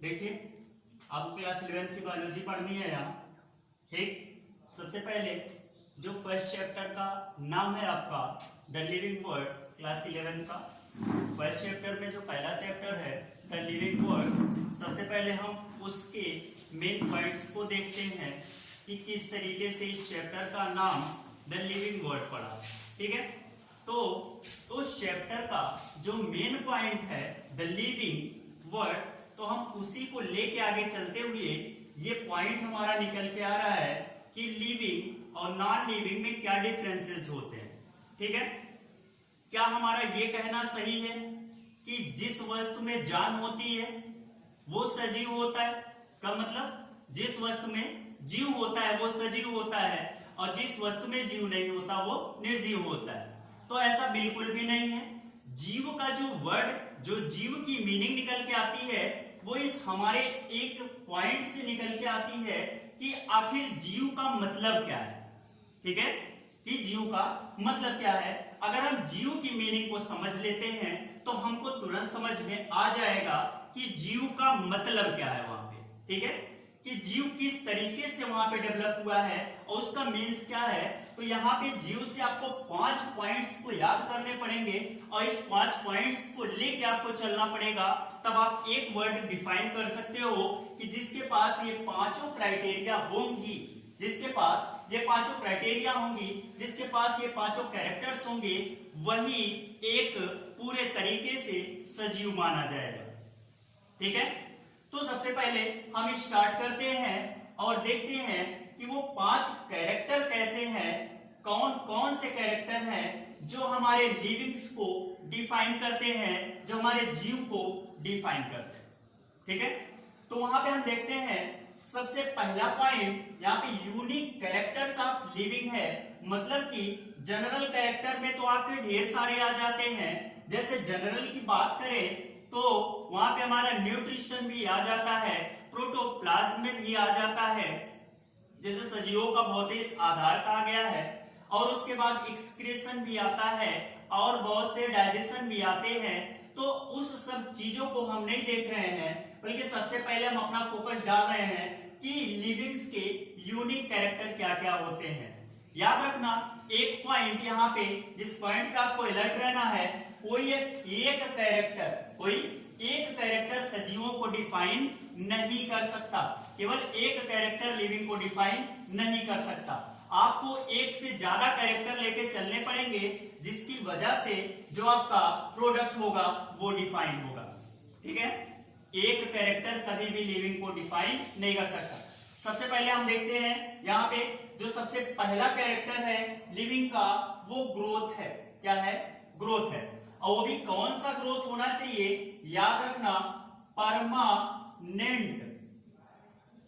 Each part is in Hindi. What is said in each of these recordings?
देखिए आपको क्लास 11th की बायोलॉजी पढ़नी है। यहाँ एक सबसे पहले जो फर्स्ट चैप्टर का नाम है आपका द लिविंग वर्ल्ड, क्लास 11 का फर्स्ट चैप्टर में जो पहला चैप्टर है द लिविंग वर्ल्ड, सबसे पहले हम उसके मेन पॉइंट्स को देखते हैं कि किस तरीके से इस चैप्टर का नाम द लिविंग वर्ल्ड पड़ा। ठीक है, तो उस चैप्टर का जो मेन पॉइंट है द लिविंग वर्ल्ड, तो हम उसी को लेके आगे चलते हुए ये पॉइंट हमारा निकल के आ रहा है कि लिविंग और नॉन लिविंग में क्या डिफरेंसेस होते हैं। ठीक है, क्या हमारा ये कहना सही है कि जिस वस्तु में जान होती है वो सजीव होता है? इसका मतलब जिस वस्तु में जीव होता है वो सजीव होता है और जिस वस्तु में जीव नहीं होता वो निर्जीव होता है। तो ऐसा बिल्कुल भी नहीं है। जीव का जो वर्ड, जो जीव की मीनिंग निकल के आती है वो इस हमारे एक पॉइंट से निकल के आती है कि आखिर जीव का मतलब क्या है। ठीक है, कि जीव का मतलब क्या है। अगर हम जीव की मीनिंग को समझ लेते हैं तो हमको तुरंत समझ में आ जाएगा कि जीव का मतलब क्या है वहां पे। ठीक है, कि जीव किस तरीके से वहां पे डेवलप हुआ है और उसका मीन्स क्या है। तो यहाँ पे जीव से आपको 5 पॉइंट्स को याद करने पड़ेंगे और इस 5 पॉइंट्स को लेके आपको चलना पड़ेगा, तब आप एक वर्ड डिफाइन कर सकते हो कि जिसके पास ये पांचों क्राइटेरिया होंगी, जिसके पास ये पांचों क्राइटेरिया होंगी, जिसके पास ये पांचों कैरेक्टर्स होंगे, वही एक पूरे तरीके से सजीव माना जाएगा। ठीक है, तो सबसे पहले हम स्टार्ट करते हैं और देखते हैं कि वो 5 कैरेक्टर कैसे हैं, कौन कौन से कैरेक्टर हैं जो हमारे लिविंग्स को डिफाइन करते हैं, जो हमारे जीव को डिफाइन करते हैं। ठीक है, तो वहां पे हम देखते हैं सबसे पहला पॉइंट यहाँ पे यूनिक कैरेक्टर्स ऑफ लिविंग है। मतलब कि जनरल कैरेक्टर में तो आपके ढेर सारे आ जाते हैं। जैसे जनरल की बात करें तो वहां पे हमारा न्यूट्रिशन भी आ जाता है, प्रोटोप्लाज्म भी आ जाता है, जैसे सजीवों का भौतिक आधार कहा गया है, और उसके बाद एक्सक्रीशन भी आता है और बहुत से डाइजेशन भी आते हैं। तो उस सब चीजों को हम नहीं देख रहे हैं, बल्कि सबसे पहले हम अपना फोकस डाल रहे हैं कि लिविंग्स के यूनिक कैरेक्टर क्या क्या होते हैं। याद रखना एक पॉइंट यहाँ पे, जिस पॉइंट पे आपको अलर्ट रहना है, कोई एक कैरेक्टर सजीवों को डिफाइन नहीं कर सकता, केवल एक कैरेक्टर लिविंग को डिफाइन नहीं कर सकता। आपको एक से ज्यादा कैरेक्टर लेके चलने पड़ेंगे, जिसकी वजह से जो आपका प्रोडक्ट होगा वो डिफाइन होगा। ठीक है, एक कैरेक्टर कभी भी लिविंग को डिफाइन नहीं कर सकता। सबसे पहले हम देखते हैं यहाँ पे जो सबसे पहला कैरेक्टर है लिविंग का, वो ग्रोथ है। क्या है? ग्रोथ है। और वो भी कौन सा ग्रोथ होना चाहिए? याद रखना,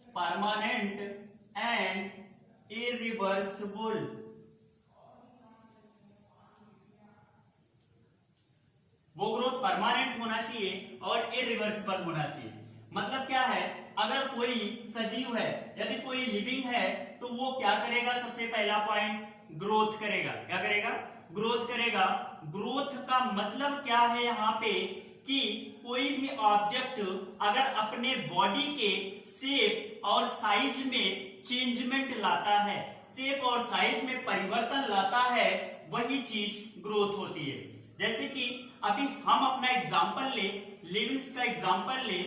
परमानेंट एंड इरिवर्सिबल। वो ग्रोथ परमानेंट होना चाहिए और इरिवर्सिबल होना चाहिए। मतलब क्या है, अगर कोई सजीव है, यदि कोई लिविंग है, तो वो क्या करेगा? सबसे पहला पॉइंट, ग्रोथ करेगा। क्या करेगा? ग्रोथ करेगा। ग्रोथ का मतलब क्या है यहाँ पे कि कोई भी ऑब्जेक्ट अगर अपने बॉडी के शेप और साइज में चेंजमेंट लाता है, शेप और साइज में परिवर्तन लाता है, वही चीज ग्रोथ होती है। जैसे कि अभी हम अपना एग्जांपल ले, लिविंग्स का एग्जांपल ले,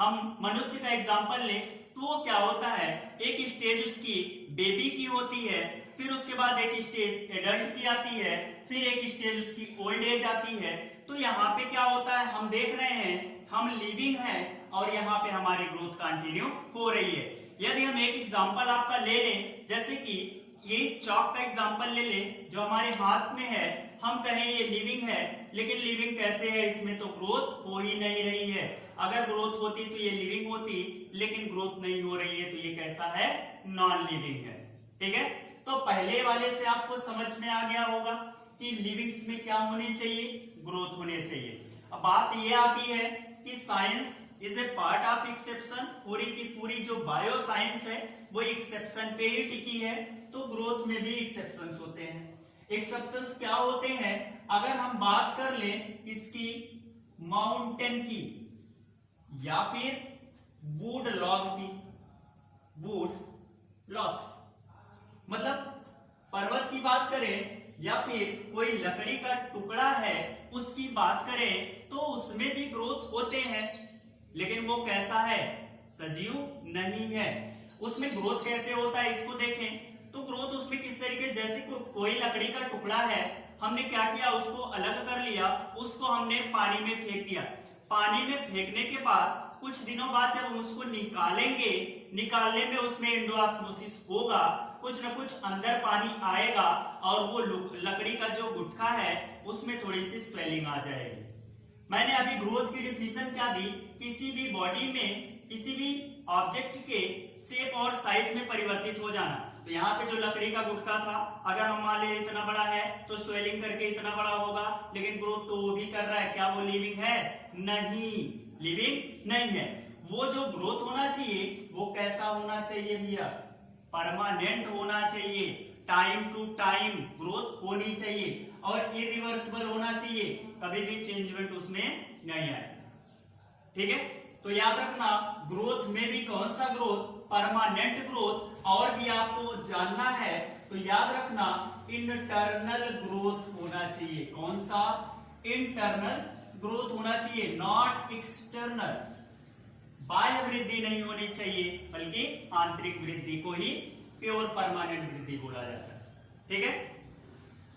हम मनुष्य का एग्जांपल ले, तो वो क्या होता है, एक स्टेज उसकी बेबी की होती है, फिर उसके बाद एक स्टेज एडल्ट की आती है, फिर एक स्टेज उसकी ओल्ड एज आती है। तो यहाँ पे क्या होता है, हम देख रहे हैं हम लिविंग हैं और यहाँ पे हमारी ग्रोथ कंटिन्यू हो रही है। यदि हम एक एग्जांपल आपका ले लें, जैसे कि ये चॉक का एग्जांपल ले लें जो हमारे हाथ में है, हम कहें ये लिविंग है, लेकिन लिविंग कैसे है, इसमें तो ग्रोथ हो ही नहीं रही है। अगर ग्रोथ होती तो ये लिविंग होती, लेकिन ग्रोथ नहीं हो रही है, तो ये कैसा है? नॉन लिविंग है। ठीक है, तो पहले वाले से आपको समझ में आ गया होगा कि लिविंग्स में क्या होने चाहिए? ग्रोथ होने चाहिए। अब बात ये आती है कि science is a part of exception. पूरी की पूरी जो बायो साइंस है वो एक्सेप्शन पे ही टिकी है, तो ग्रोथ में भी एक्सेप्शंस होते हैं। एक्सेप्शंस क्या होते हैं? अगर हम बात कर लें इसकी माउंटेन की या फिर वुड लॉग की, वुड लॉग्स मतलब पर्वत की बात करें या फिर कोई लकड़ी का टुकड़ा है उसकी बात करें तो उसमें भी ग्रोथ होते हैं, लेकिन वो कैसा है, सजीव नहीं है। उसमें ग्रोथ कैसे होता है इसको देखें तो ग्रोथ उसमें किस तरीके, जैसे कोई लकड़ी का टुकड़ा है, हमने क्या किया, उसको अलग कर लिया, उसको हमने पानी में फेंक दिया। पानी में फेंकने के बाद कुछ दिनों बाद जब हम उसको निकालेंगे, निकालने में उसमें एंडोऑस्मोसिस होगा, कुछ न कुछ अंदर पानी आएगा और वो लकड़ी का जो गुटखा है उसमें थोड़ी सी स्वेलिंग आ जाएगी। मैंने अभी ग्रोथ की डिफिनेशन क्या दी, किसी भी बॉडी में किसी भी ऑब्जेक्ट के शेप और साइज में परिवर्तित हो जाना। तो यहाँ पे जो लकड़ी का गुटका था, अगर हम मान ले इतना बड़ा है तो स्वेलिंग करके इतना बड़ा होगा, लेकिन ग्रोथ तो वो भी कर रहा है, क्या वो लिविंग है, नहीं, लिविंग नहीं है। वो जो ग्रोथ होना चाहिए वो कैसा होना चाहिए भैया, परमानेंट होना चाहिए, टाइम टू टाइम ग्रोथ होनी चाहिए और इरिवर्सिबल होना चाहिए, कभी भी चेंजमेंट उसमें नहीं आए। ठीक है, तो याद रखना ग्रोथ में भी कौन सा ग्रोथ, परमानेंट ग्रोथ। और भी आपको जानना है तो याद रखना इंटरनल ग्रोथ होना चाहिए, कौन सा, इंटरनल ग्रोथ होना चाहिए, नॉट एक्सटर्नल। बाह्य वृद्धि नहीं होनी चाहिए बल्कि आंतरिक वृद्धि को ही प्योर परमानेंट वृद्धि बोला जाता है। ठीक है,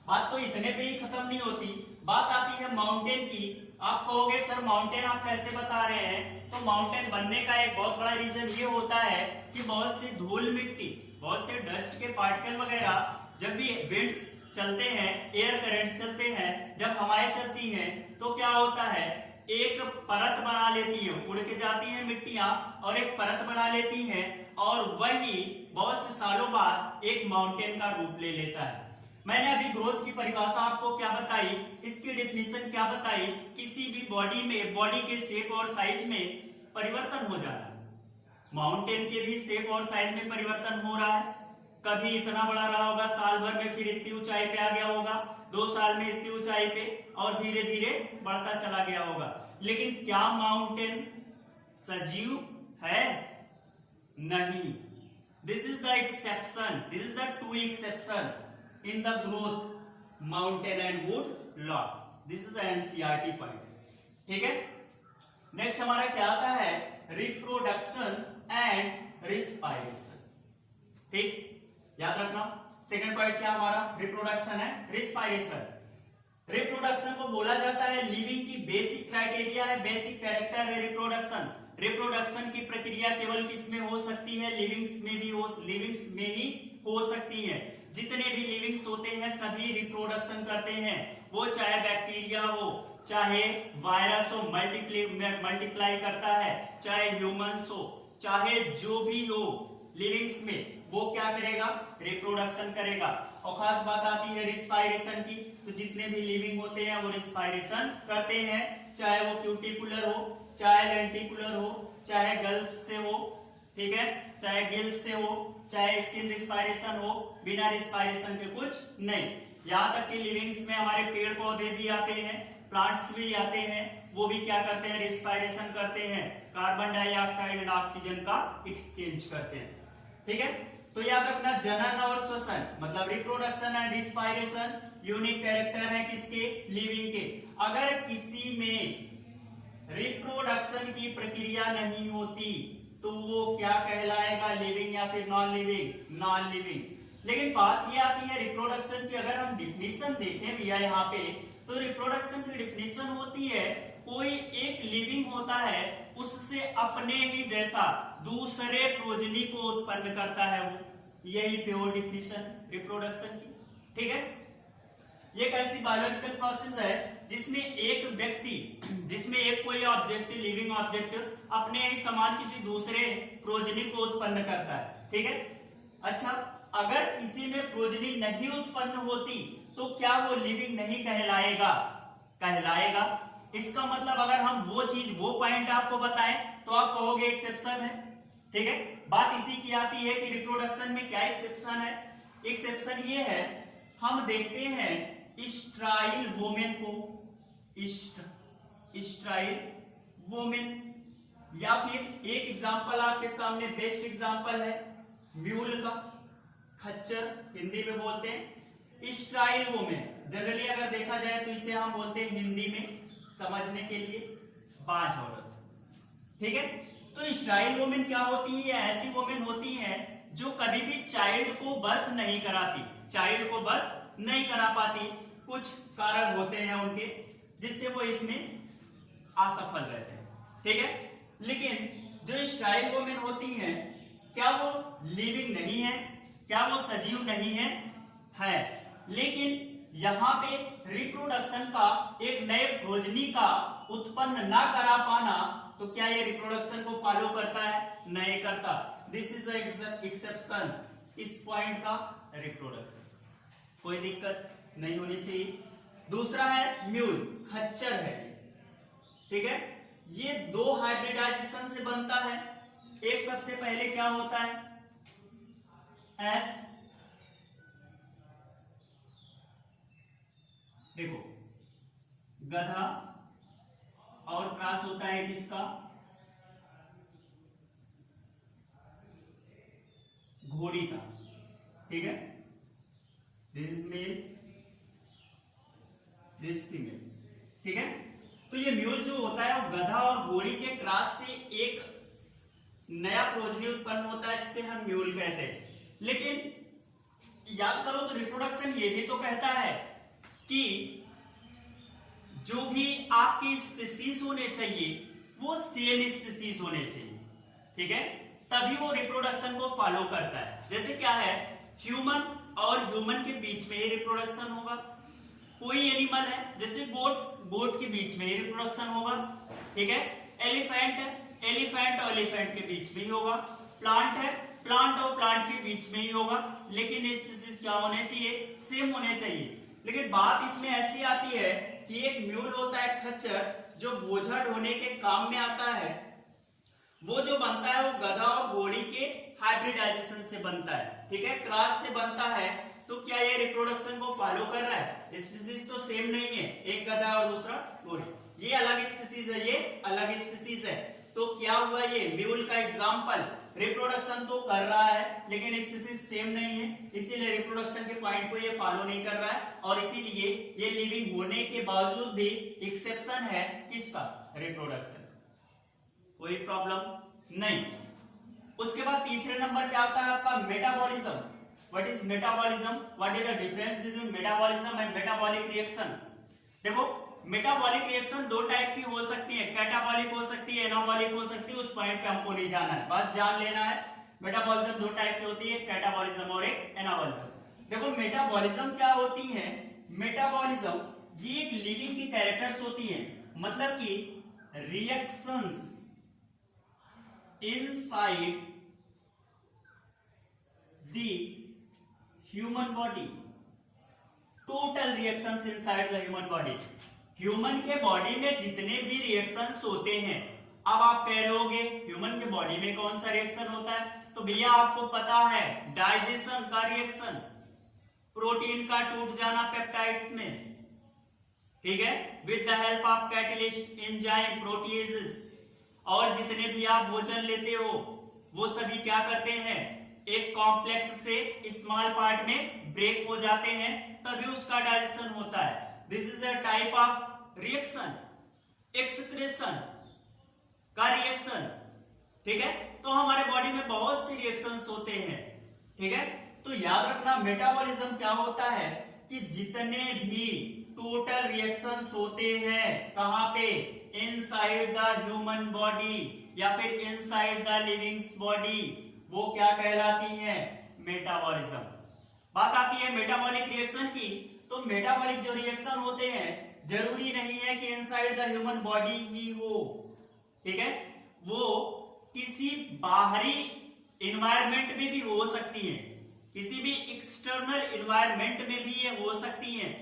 बात तो इतने पे ही खत्म नहीं होती, बात आती है माउंटेन की। आप कहोगे सर माउंटेन आप कैसे बता रहे हैं, तो माउंटेन बनने का एक बहुत बड़ा रीजन ये होता है कि बहुत सी धूल मिट्टी, बहुत से डस्ट के पार्टिकल वगैरह, जब भी विंड्स चलते हैं, एयर करंट्स चलते हैं, जब हवाएं चलती हैं तो क्या होता है, एक परत बना लेती है, उड़ के जाती है मिट्टियां और एक परत बना लेती हैं और वही बहुत से सालों बाद एक माउंटेन का रूप ले लेता है। मैंने अभी ग्रोथ की परिभाषा आपको क्या बताई, इसकी डेफिनेशन क्या बताई, किसी भी बॉडी में, बॉडी के शेप और साइज में परिवर्तन हो जाना। माउंटेन के भी शेप और साइज में परिवर्तन हो रहा है, कभी इतना बड़ा रहा होगा, साल भर में फिर इतनी ऊंचाई पे आ गया होगा, 2 साल में इतनी ऊंचाई पे, और धीरे धीरे बढ़ता चला गया होगा। लेकिन क्या माउंटेन सजीव है, नहीं। This is the exception, this is the two exception in the growth, mountain and wood log. This is the NCERT point. ठीक है, नेक्स्ट हमारा क्या आता है, रिप्रोडक्शन एंड रिस्पायरेशन। ठीक, याद रखना सेकंड पॉइंट क्या हमारा, रिप्रोडक्शन एंड रिस्पायरेशन। रिप्रोडक्शन को बोला जाता है लिविंग की बेसिक क्राइटेरिया है, बेसिक कैरेक्टर है रिप्रोडक्शन। रिप्रोडक्शन की प्रक्रिया केवल किसमें हो सकती है, लिविंग्स में भी हो, लिविंग्स में ही हो सकती है। जितने भी लिविंग्स होते हैं सभी रिप्रोडक्शन करते हैं, वो चाहे बैक्टीरिया हो, चाहे वायरस हो, मल्टीप्लाई करता है, चाहे ह्यूमंस हो, चाहे जो भी हो लिविंग्स में, वो क्या करेगा, रिप्रोडक्शन करेगा। और खास बात आती है रिस्पायरेशन की, तो जितने भी लिविंग होते हैं वो रिस्पायरेशन करते हैं, चाहे वो क्यूटिकुलर हो, चाहे लेंटिकुलर हो, चाहे गल्फ से हो, ठीक है, चाहे गिल्स से हो, चाहे स्किन रिस्पायरेशन हो, बिना रिस्पायरेशन के कुछ नहीं। यहाँ तक कि लिविंग्स में हमारे पेड़ पौधे भी आते हैं, प्लांट्स भी आते हैं, वो भी क्या करते हैं, रिस्पायरेशन करते हैं, कार्बन डाइऑक्साइड और ऑक्सीजन का एक्सचेंज करते हैं। ठीक है, तो याद रखना जनन और श्वसन मतलब reproduction and respiration unique character है किसके, लिविंग के। अगर किसी में रिप्रोडक्शन की प्रक्रिया नहीं होती तो वो क्या कहलाएगा, लिविंग या फिर नॉन लिविंग, नॉन लिविंग। लेकिन बात ये आती है रिप्रोडक्शन की, अगर हम डिफिनेशन देखें भैया यहाँ पे, तो रिप्रोडक्शन की डिफिनेशन होती है कोई एक लिविंग होता है उससे अपने ही जैसा दूसरे प्रोजनी को उत्पन्न करता है, वो यही प्योर डिफिनेशन रिप्रोडक्शन की। ठीक है, ये एक ऐसी बायोलॉजिकल प्रोसेस है जिसमें एक व्यक्ति, जिसमें एक कोई ऑब्जेक्ट, लिविंग ऑब्जेक्ट अपने ही समान किसी दूसरे प्रोजनी को उत्पन्न करता है। ठीक है, अच्छा अगर किसी में प्रोजनी नहीं उत्पन्न होती तो क्या वो लिविंग नहीं कहलाएगा, कहलाएगा। इसका मतलब अगर हम वो चीज, वो पॉइंट आपको बताएं तो आप कहोगे एक्सेप्शन है। ठीक है, बात इसी की आती है कि रिप्रोडक्शन में क्या एक्सेप्शन है। एक्सेप्शन ये है, हम देखते हैं स्ट्राइल वोमेन को, स्ट्राइल वोमेन, या फिर एक एग्जांपल आपके सामने बेस्ट एग्जांपल है म्यूल का, खच्चर हिंदी में बोलते हैं। स्टाइल वुमेन जनरली अगर देखा जाए तो इसे हम बोलते हैं हिंदी में समझने के लिए बांझ औरत। ठीक है, तो स्टाइल वुमेन क्या होती है? ऐसी वुमेन होती है जो कभी भी चाइल्ड को बर्थ नहीं कराती, चाइल्ड को बर्थ नहीं करा पाती। कुछ कारण होते हैं उनके जिससे वो इसमें असफल रहते हैं। ठीक है, लेकिन जो स्टाइल वुमेन होती हैं क्या वो लिविंग नहीं है? क्या वो सजीव नहीं है? है, लेकिन यहाँ पे रिप्रोडक्शन का एक नए प्रोजनी का उत्पन्न ना करा पाना, तो क्या ये रिप्रोडक्शन को फॉलो करता है? नहीं करता। दिस इज एक्सेप्शन इस पॉइंट का रिप्रोडक्शन, कोई दिक्कत नहीं होनी चाहिए। दूसरा है म्यूल, खच्चर है। ठीक है, ये दो हाइब्रिडाइजेशन से बनता है। एक सबसे पहले क्या होता है? एस, देखो गधा, और क्रॉस होता है किसका? घोड़ी का। ठीक है, this is male, this female. ठीक है, तो ये म्यूल जो होता है वो गधा और घोड़ी के क्रॉस से एक नया प्रोजनी उत्पन्न होता है जिसे हम म्यूल कहते हैं। लेकिन याद करो तो रिप्रोडक्शन ये भी तो कहता है कि जो भी आपकी स्पीसीज होने चाहिए वो सेम स्पीसीज होने चाहिए। ठीक है, तभी वो रिप्रोडक्शन को फॉलो करता है। जैसे क्या है, ह्यूमन और ह्यूमन के बीच में ही रिप्रोडक्शन होगा। कोई एनिमल है जैसे गोट, गोट के बीच में ही रिप्रोडक्शन होगा। ठीक है, एलिफेंट है, एलिफेंट और एलिफेंट के बीच में ही होगा। प्लांट है, प्लांट और प्लांट के बीच में ही होगा। लेकिन स्पीसीज क्या होने चाहिए? सेम होने चाहिए। लेकिन बात इसमें ऐसी आती है कि एक म्यूल होता है खच्चर जो बोझा ढोने के काम में आता है, वो जो बनता है वो गधा और घोड़ी के हाइब्रिडाइजेशन से बनता है। ठीक है, क्रॉस से बनता है। तो क्या ये रिप्रोडक्शन को फॉलो कर रहा है? स्पीसीज तो सेम नहीं है, एक गधा और दूसरा घोड़ी। ये अलग स्पीसीज है, ये अलग स्पीसीज है। तो क्या हुआ? ये म्यूल का एग्जांपल रिप्रोडक्शन तो कर रहा है लेकिन स्पीसीज सेम नहीं है, इसीलिए रिप्रोडक्शन के पॉइंट को ये फॉलो नहीं कर रहा है, और इसीलिए ये लिविंग होने के बावजूद भी एक्सेप्शन है किसका? रिप्रोडक्शन। कोई प्रॉब्लम नहीं। उसके बाद तीसरे नंबर पे आता है आपका metabolism. What is metabolism? What is the difference between metabolism and metabolic reaction? देखो, मेटाबॉलिक रिएक्शन दो टाइप की हो सकती है, कैटाबॉलिक हो सकती है, एनाबॉलिक हो सकती है। उस पॉइंट पे हमको नहीं जाना है, बस जान लेना है मेटाबॉलिज्म दो टाइप की होती है, कैटाबॉलिज्म और एक एनाबॉलिज्म। देखो मेटाबॉलिज्म क्या होती है? मेटाबॉलिज्म ये एक लिविंग की कैरेक्टर्स होती है, मतलब कि reactions inside the human body, total reactions inside the human body. Human के बॉडी में जितने भी रिएक्शंस होते हैं, अब आप कह रहे होगे ह्यूमन के बॉडी में कौन सा रिएक्शन होता है? तो भैया आपको पता है डाइजेशन का रिएक्शन, प्रोटीन का टूट जाना पेप्टाइड्स में। ठीक है, with the help of catalyst enzyme proteases. और जितने भी आप भोजन लेते हो वो सभी क्या करते हैं? एक कॉम्प्लेक्स से स्मॉल पार्ट में ब्रेक हो जाते हैं, तभी उसका डाइजेशन होता है। This is a type of reaction, excretion का रिएक्शन। ठीक है, तो हमारे बॉडी में बहुत से रिएक्शंस होते हैं। ठीक है, तो याद रखना मेटाबॉलिज्म क्या होता है कि जितने भी टोटल रिएक्शंस होते हैं कहां पे? इनसाइड द ह्यूमन बॉडी या फिर इनसाइड द लिविंग बॉडी, वो क्या कहलाती है? मेटाबॉलिज्म। बात आती है मेटाबॉलिक रिएक्शन की, तो मेटाबॉलिक जो रिएक्शन होते हैं जरूरी नहीं है कि इनसाइड द ह्यूमन बॉडी ही हो। ठीक है, वो किसी बाहरी एनवायरनमेंट में भी हो सकती है, किसी भी एक्सटर्नल एनवायरनमेंट में भी ये हो सकती है।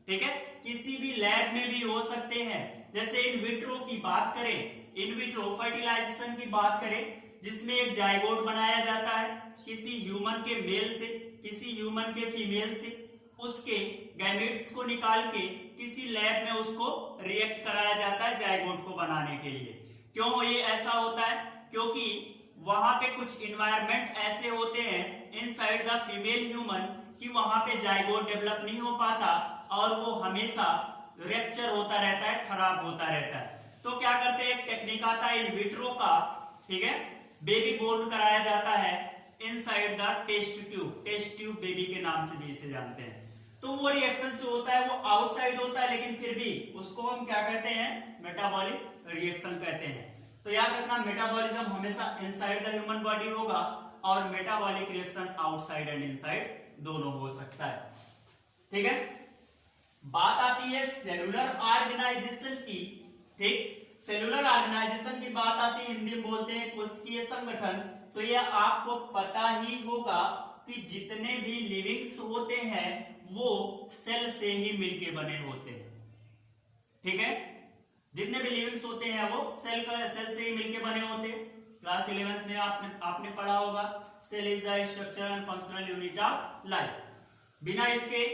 ठीक है, किसी भी लैब में भी हो सकते हैं। जैसे इन विट्रो की बात करें, इन विट्रो फर्टिलाइजेशन की बात करें, जिसमें एक जाइगोट बनाया जाता है किसी ह्यूमन के मेल से, किसी ह्यूमन के फीमेल से, उसके गैमेट्स को निकाल के किसी लैब में उसको रिएक्ट कराया जाता है जाइगोट को बनाने के लिए। क्यों ये ऐसा होता है? क्योंकि वहां पे कुछ इन्वायरमेंट ऐसे होते हैं इनसाइड द फीमेल ह्यूमन कि वहां पे जाइगोट डेवलप नहीं हो पाता और वो हमेशा रैप्चर होता रहता है, खराब होता रहता है। तो क्या करते हैं, एक टेक्निक आता है इन विट्रो का, ठीक है, बेबी बोर्न कराया जाता है inside the test tube baby के नाम से भी इसे जानते हैं। तो वो रिएक्शन जो होता है वो आउटसाइड होता है, लेकिन फिर भी उसको हम क्या कहते हैं, मेटाबॉलिक रिएक्शन कहते हैं। तो याद रखना, मेटाबॉलिज्म हमेशा इनसाइड द ह्यूमन बॉडी होगा और metabolic reaction outside and inside दोनों हो सकता है, ठीक है। बात आती है सेलुलर ऑर्गेनाइजेशन की, ठीक, सेलुलर ऑर्गेनाइजेशन की बात आती है, हिंदी में बोलते हैं कोशिकीय संगठन। तो यह आपको पता ही होगा कि जितने भी लिविंग्स होते हैं वो सेल से ही मिलके बने होते हैं, ठीक है, जितने भी लिविंग्स होते हैं वो सेल से ही मिलके बने होते हैं। क्लास 11th में आपने पढ़ा होगा, cell is the structure and functional unit of life. बिना इसके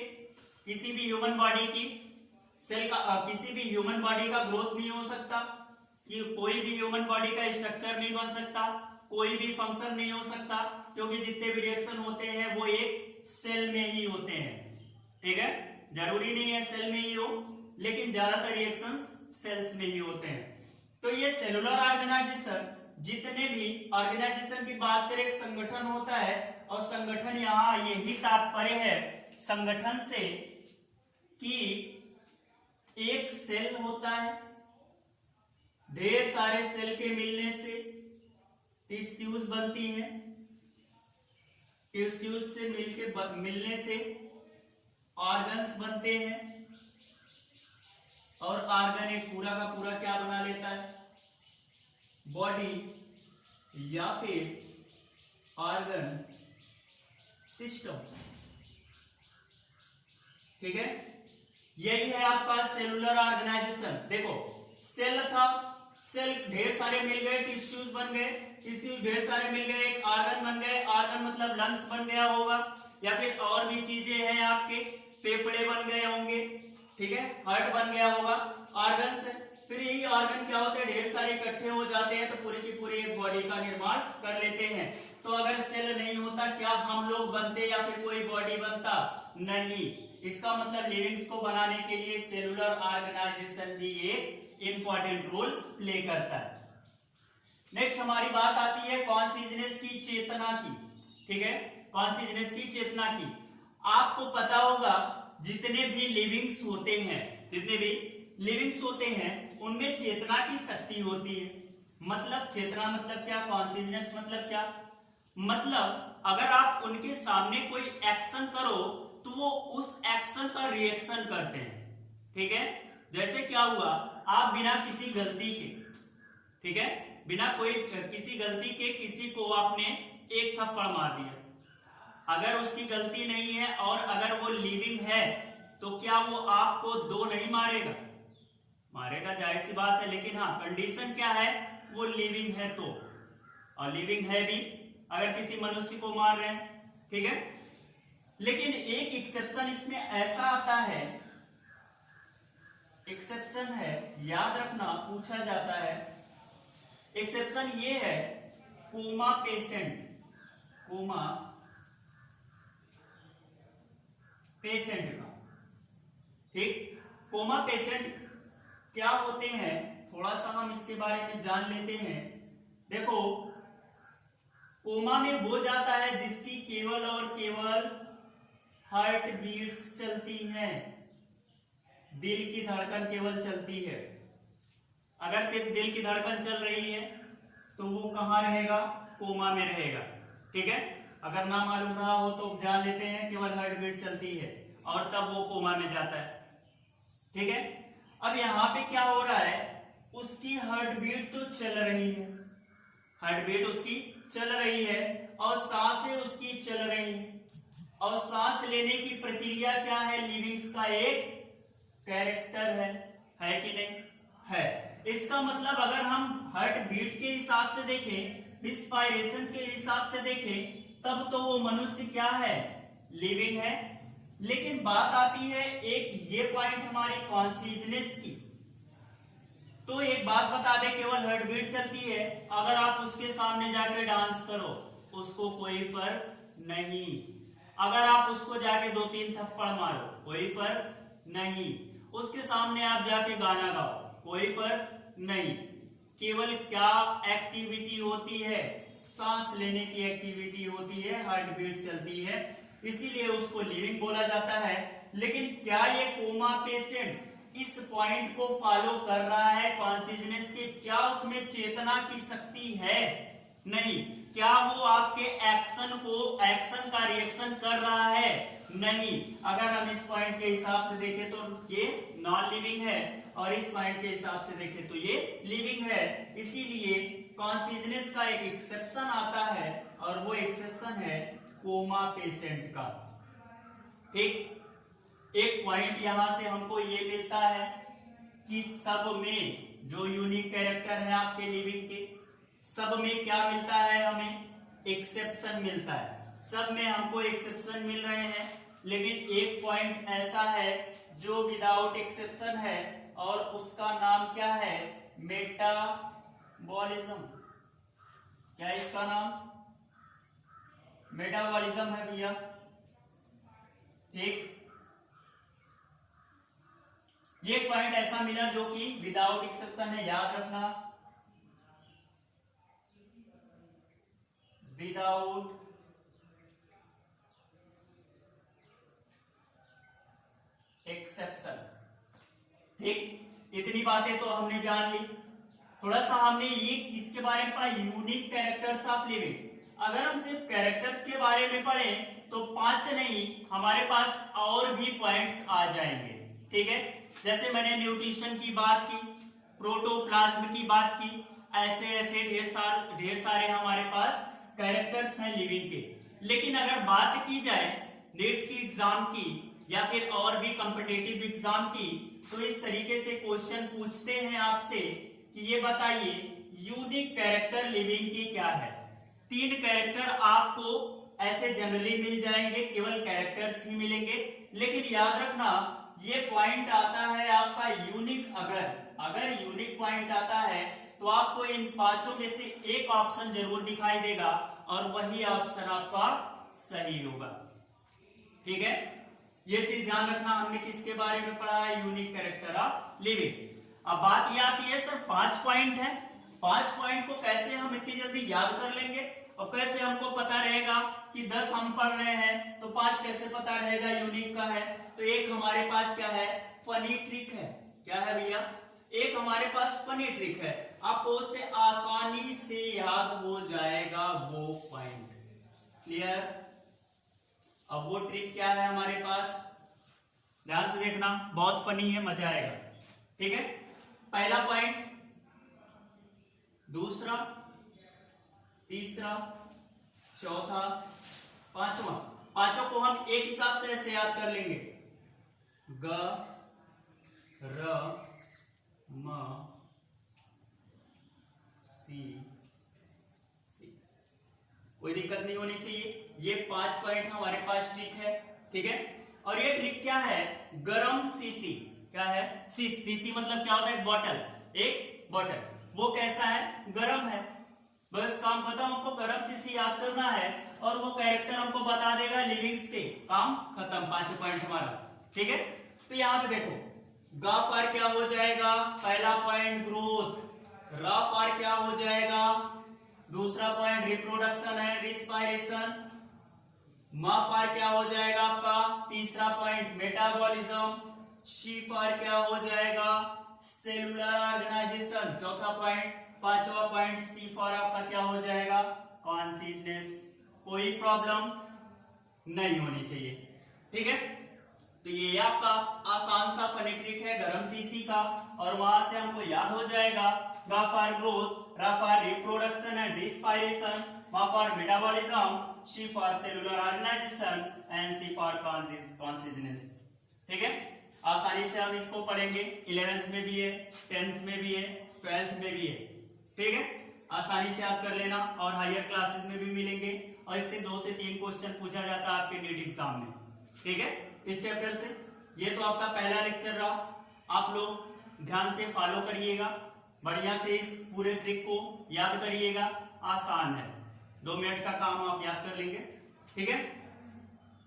किसी भी ह्यूमन बॉडी की सेल का किसी भी ह्यूमन बॉडी का ग्रोथ नहीं हो सकता, कि कोई भी ह्यूमन बॉडी का स्ट्रक्चर नहीं बन सकता, कोई भी फंक्शन नहीं हो सकता, क्योंकि जितने भी रिएक्शन होते हैं वो एक सेल में ही होते हैं, ठीक है। जरूरी नहीं है सेल में ही हो, लेकिन ज्यादातर रिएक्शंस सेल्स में ही होते हैं। तो ये सेलुलर ऑर्गेनाइजेशन, जितने भी ऑर्गेनाइजेशन की बात करें, एक संगठन होता है, और संगठन यहाँ यही तात्पर्य है संगठन से कि एक सेल होता है, ढेर सारे सेल के मिलने से टिश्यूज बनती हैं, टिश्यूज से मिलने से ऑर्गन्स बनते हैं, और ऑर्गन एक पूरा का पूरा क्या बना लेता है, बॉडी या फिर ऑर्गन सिस्टम, ठीक है। यही है आपका सेलुलर ऑर्गेनाइजेशन। देखो सेल था, सेल ढेर सारे मिल गए, टिश्यूज बन गए, टिश्यूज ढेर सारे मिल गए, एक ऑर्गन बन गए, ऑर्गन मतलब लंग्स बन गया होगा, या फिर और भी चीजें हैं आपके, फेफड़े बन गए होंगे, ठीक है, हार्ट बन गया होगा, ऑर्गन से फिर यही ऑर्गन क्या होते हैं, ढेर सारे इकट्ठे हो जाते हैं, तो पूरी की पूरी एक बॉडी का निर्माण कर लेते हैं। तो अगर सेल नहीं होता क्या हम लोग बनते या फिर कोई बॉडी बनता? नहीं। इसका मतलब लिविंग्स को बनाने के लिए सेलुलर ऑर्गेनाइजेशन भी एक इंपॉर्टेंट रोल प्ले करता है। नेक्स्ट हमारी बात आती है कॉन्शियसनेस की, चेतना की, ठीक है, कॉन्शियसनेस की, चेतना की। आपको पता होगा जितने भी लिविंग्स होते हैं, जितने भी लिविंग्स होते हैं उनमें चेतना की शक्ति होती है। मतलब चेतना मतलब क्या, कॉन्शियसनेस मतलब क्या, मतलब अगर आप उनके सामने कोई एक्शन करो तो वो उस एक्शन पर रिएक्शन करते हैं, ठीक है। जैसे क्या हुआ, आप बिना किसी गलती के, ठीक है, बिना कोई किसी गलती के किसी को आपने एक थप्पड़ मार दिया, अगर उसकी गलती नहीं है और अगर वो लिविंग है तो क्या वो आपको दो नहीं मारेगा? मारेगा, जाहिर सी बात है, लेकिन हाँ कंडीशन क्या है, वो लिविंग है तो, और लिविंग है भी अगर किसी मनुष्य को मार रहे हैं, ठीक है। लेकिन एक एक्सेप्शन इसमें ऐसा आता है, एक्सेप्शन है, याद रखना, पूछा जाता है, एक्सेप्शन ये है कोमा पेशेंट, कोमा पेशेंट का, ठीक। कोमा पेशेंट क्या होते हैं, थोड़ा सा हम इसके बारे में जान लेते हैं। देखो कोमा में वो जाता है जिसकी केवल और केवल हार्ट बीट्स चलती हैं, दिल की धड़कन केवल चलती है। अगर सिर्फ दिल की धड़कन चल रही है तो वो कहां रहेगा, कोमा में रहेगा, ठीक है। अगर ना मालूम रहा हो तो जान लेते हैं केवल हार्ट बीट चलती है, और तब वो कोमा में जाता है, ठीक है। अब यहां पे क्या हो रहा है, उसकी हार्ट बीट तो चल रही है, हार्ट बीट उसकी चल रही है, और सांसें उसकी चल रही है, और सांस लेने की प्रक्रिया क्या है, लिविंग्स का एक कैरेक्टर है कि नहीं है। इसका मतलब अगर हम हार्ट बीट के हिसाब से देखें, रिस्पायरेशन के हिसाब से देखें, तब तो वो मनुष्य क्या है, लिविंग है। लेकिन बात आती है एक ये पॉइंट हमारी कॉन्शियसनेस की, तो एक बात बता दे, केवल हार्ट बीट चलती है, अगर आप उसके सामने जाके डांस करो उसको कोई फर्क नहीं, अगर आप उसको जाके 2-3 थप्पड़ मारो कोई फर्क नहीं, उसके सामने आप जाके गाना गाओ कोई फर्क नहीं। केवल क्या एक्टिविटी होती है, सांस लेने की एक्टिविटी होती है, हार्ट बीट चलती है, इसीलिए उसको लिविंग बोला जाता है। लेकिन क्या ये कोमा पेशेंट इस पॉइंट को फॉलो कर रहा है कॉन्शियसनेस के, क्या उसमें चेतना की शक्ति है? नहीं। क्या वो आपके एक्शन का रिएक्शन कर रहा है? नहीं। अगर हम इस पॉइंट के हिसाब से देखें तो ये नॉन लिविंग है, और इस पॉइंट के हिसाब से देखें तो ये लिविंग है। इसीलिए कॉन्शियसनेस का एक एक्सेप्शन आता है, और वो एक्सेप्शन है कोमा पेशेंट का। ठीक, एक पॉइंट यहां से हमको ये मिलता है कि सब में जो यूनिक कैरेक्टर है आपके लिविंग के, सब में क्या मिलता है, हमें एक्सेप्शन मिलता है। सब में हमको एक्सेप्शन मिल रहे हैं, लेकिन एक पॉइंट ऐसा है जो विदाउट एक्सेप्शन है, और उसका नाम क्या है, मेटाबॉलिज्म। क्या इसका नाम मेटाबॉलिज्म है भैया? ठीक, ये पॉइंट ऐसा मिला जो कि विदाउट एक्सेप्शन है, याद रखना, विदाउट एक्सेप्शन। ठीक, इतनी बातें तो हमने जान ली। थोड़ा सा हमने ये इसके बारे में पढ़ा, यूनिक कैरेक्टर्स ऑफ लिविंग। अगर हम सिर्फ कैरेक्टर्स के बारे में पढ़े तो 5 नहीं, हमारे पास और भी पॉइंट्स आ जाएंगे। ठीक है, जैसे मैंने न्यूट्रिशन की बात की, प्रोटोप्लाज्म की बात की, ऐसे ऐसे ढेर सारे हमारे पास कैरेक्टर्स हैं लिविंग के। लेकिन अगर बात की जाए नीट की एग्जाम की या फिर और भी कॉम्पिटिटिव एग्जाम की, तो इस तरीके से क्वेश्चन पूछते हैं आपसे कि ये बताइए यूनिक कैरेक्टर लिविंग की क्या है। 3 कैरेक्टर आपको ऐसे जनरली मिल जाएंगे, केवल कैरेक्टर्स ही मिलेंगे। लेकिन याद रखना, ये पॉइंट आता है आपका यूनिक। अगर यूनिक पॉइंट आता है तो आपको इन 5 में से एक ऑप्शन जरूर दिखाई देगा, और वही ऑप्शन आपका सही होगा। ठीक है, ये चीज ध्यान रखना। हमने किसके बारे में पढ़ा है, यूनिक कैरेक्टर ऑफ लिविंग। अब बात ये आती है, सर 5 पॉइंट है, 5 पॉइंट को कैसे हम इतनी जल्दी याद कर लेंगे, और कैसे हमको पता रहेगा कि 10 हम पढ़ रहे हैं तो 5 कैसे पता रहेगा यूनिक का है? तो एक हमारे पास क्या है, फनी ट्रिक है। क्या है भैया? एक हमारे पास फनी ट्रिक है, आपको उससे आसानी से याद हो जाएगा वो पॉइंट। क्लियर? अब वो ट्रिक क्या है हमारे पास, ध्यान से देखना, बहुत फनी है, मजा आएगा। ठीक है, पहला पॉइंट, दूसरा, तीसरा, चौथा, पांचवा। पांचों को हम एक हिसाब से ऐसे याद कर लेंगे, ग र म सी सी। कोई दिक्कत नहीं होनी चाहिए। ये 5 पॉइंट हमारे पास ट्रिक है। ठीक है, और ये ट्रिक क्या है, गरम सीसी। क्या है? सीसी मतलब क्या होता है, बॉटल, एक बॉटल। वो कैसा है, गरम है। बस काम खत्म, हमको गरम सीसी याद करना है, और वो कैरेक्टर हमको बता देगा लिविंग्स के, काम खत्म, 5 पॉइंट हमारा। ठीक है, तो यहाँ पे देखो, गा पार क्या हो जाएगा, पहला पॉइंट ग्रोथ, रा पार क्या हो जाएगा, दूसरा पॉइंट रिप्रोडक्शन है, रिस्पायरेशन, मा पार क्या हो जाएगा आपका, तीसरा पॉइंट मेटाबॉलिज्म, शी पार क्या हो जाएगा, सेलुलर ऑर्गेनाइजेशन, चौथा पॉइंट, पांचवा पॉइंट सी फॉर आपका क्या हो जाएगा, कॉन्शियसनेस। कोई प्रॉब्लम नहीं होनी चाहिए। ठीक है, तो ये आपका आसान सा फनी ट्रिक है गरम सीसी का, और वहां से हमको याद हो जाएगा गा फॉर ग्रोथ, रा फॉर रिप्रोडक्शन एंड रिस्पायरेशन, मा फॉर मेटाबॉलिज्म, शी फॉर सेलुलर ऑर्गेनाइजेशन एंड सी फॉर कॉन्शियसनेस। ठीक है, आसानी से हम इसको पढ़ेंगे, 11th में भी है, 10th में भी है, 12th में भी है। ठीक है, आसानी से याद कर लेना, और हायर क्लासेस में भी मिलेंगे, और इससे 2 से 3 क्वेश्चन पूछा जाता है आपके नीट एग्जाम में। ठीक है, इस चैप्टर से। ये तो आपका पहला लेक्चर रहा, आप लोग ध्यान से फॉलो करिएगा। बढ़िया से इस पूरे ट्रिक को याद करिएगा, आसान है, 2 मिनट का काम आप याद कर लेंगे। ठीक है,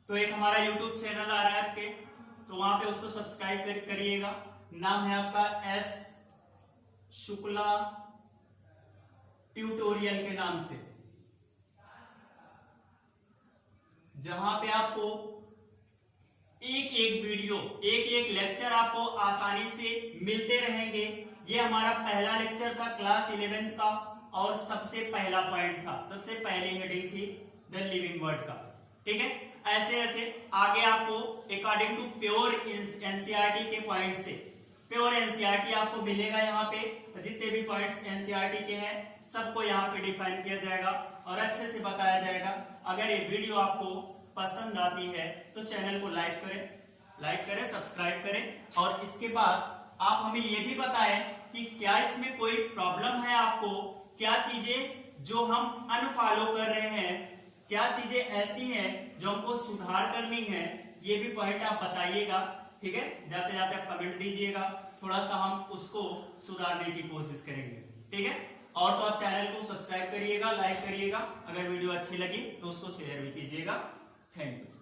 तो एक हमारा यूट्यूब चैनल आ रहा है आपके, तो वहां पे उसको सब्सक्राइब करिएगा। नाम है आपका एस शुक्ला ट्यूटोरियल के नाम से, जहां पे आपको एक एक वीडियो, एक एक लेक्चर आपको आसानी से मिलते रहेंगे। ये हमारा पहला लेक्चर था क्लास 11th का, और सबसे पहला पॉइंट था, सबसे पहली हेडिंग थी द लिविंग वर्ड का। ठीक है, ऐसे ऐसे आगे आपको अकॉर्डिंग टू प्योर एनसीईआरटी के पॉइंट से, प्योर एनसीईआरटी आपको मिलेगा। यहाँ पे जितने भी पॉइंट्स एनसीईआरटी के हैं सबको यहाँ पे डिफाइन किया जाएगा और अच्छे से बताया जाएगा। अगर ये वीडियो आपको पसंद आती है तो चैनल को लाइक करें, सब्सक्राइब करें, और इसके बाद आप हमें ये भी बताएं कि क्या इसमें कोई प्रॉब्लम है आपको, क्या चीजें जो हम अनफॉलो कर रहे हैं, क्या चीजें ऐसी हैं जो हमको सुधार करनी है, ये भी पॉइंट आप बताइएगा। ठीक है, जाते जाते आप कमेंट दीजिएगा, थोड़ा सा हम उसको सुधारने की कोशिश करेंगे। ठीक है, और तो आप चैनल को सब्सक्राइब करिएगा, लाइक करिएगा, अगर वीडियो अच्छी लगी तो उसको शेयर भी कीजिएगा। Thank you.